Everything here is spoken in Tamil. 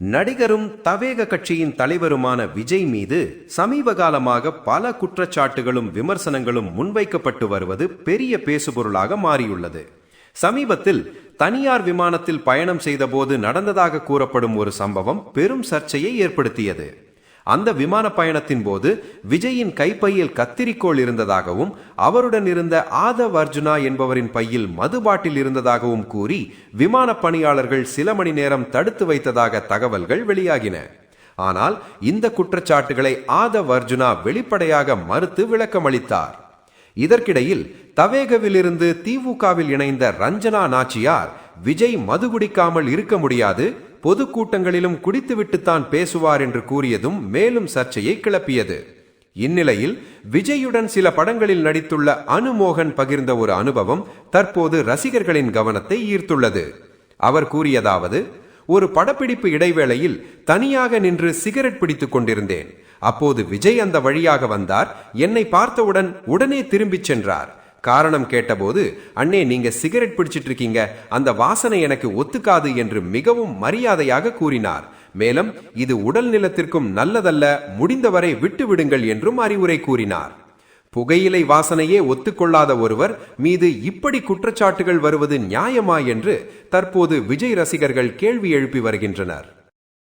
நடிகரும் தவேக கட்சியின் தலைவருமான விஜய் மீது சமீப காலமாக பல குற்றச்சாட்டுகளும் விமர்சனங்களும் முன்வைக்கப்பட்டு வருவது பெரிய பேசுபொருளாக மாறியுள்ளது. சமீபத்தில் தனியார் விமானத்தில் பயணம் செய்தபோது நடந்ததாக கூறப்படும் ஒரு சம்பவம் பெரும் சர்ச்சையை ஏற்படுத்தியது. அந்த விமான பயணத்தின் போது விஜயின் கைப்பையில் கத்திரிக்கோள் இருந்ததாகவும் அவருடன் இருந்த ஆதவ் அர்ஜுனா என்பவரின் பையில் மது பாட்டில் இருந்ததாகவும் கூறி விமான பணியாளர்கள் சில மணி நேரம் தடுத்து வைத்ததாக தகவல்கள் வெளியாகின. ஆனால் இந்த குற்றச்சாட்டுகளை ஆதவ் அர்ஜுனா வெளிப்படையாக மறுத்து விளக்கமளித்தார். இதற்கிடையில் தவேகவிலிருந்து திமுகவில் இணைந்த ரஞ்சனா நாச்சியார் விஜய் மது குடிக்காமல் இருக்க முடியாது, பொதுக்கூட்டங்களிலும் குடித்துவிட்டுத்தான் பேசுவார் என்று கூறியதும் மேலும் சர்ச்சையை கிளப்பியது. இந்நிலையில் விஜயுடன் சில படங்களில் நடித்துள்ள அனுமோகன் பகிர்ந்த ஒரு அனுபவம் தற்போது ரசிகர்களின் கவனத்தை ஈர்த்துள்ளது. அவர் கூறியதாவது: ஒரு படப்பிடிப்பு இடைவேளையில் தனியாக நின்று சிகரெட் பிடித்துக் கொண்டிருந்தேன். அப்போது விஜய் அந்த வழியாக வந்தார். என்னை பார்த்தவுடன் உடனே திரும்பிச் சென்றார். காரணம் கேட்டபோது, அண்ணே நீங்க சிகரெட் பிடிச்சிட்டு இருக்கீங்க, அந்த வாசனை எனக்கு ஒத்துக்காது என்று மிகவும் மரியாதையாக கூறினார். மேலும் இது உடல் நிலத்திற்கும் நல்லதல்ல, முடிந்தவரை விட்டு விடுங்கள் என்றும் அறிவுரை கூறினார். புகையிலை வாசனையே ஒத்துக்கொள்ளாத ஒருவர் மீது இப்படி குற்றச்சாட்டுகள் வருவது நியாயமா என்று தற்போது விஜய் ரசிகர்கள் கேள்வி எழுப்பி வருகின்றனர்.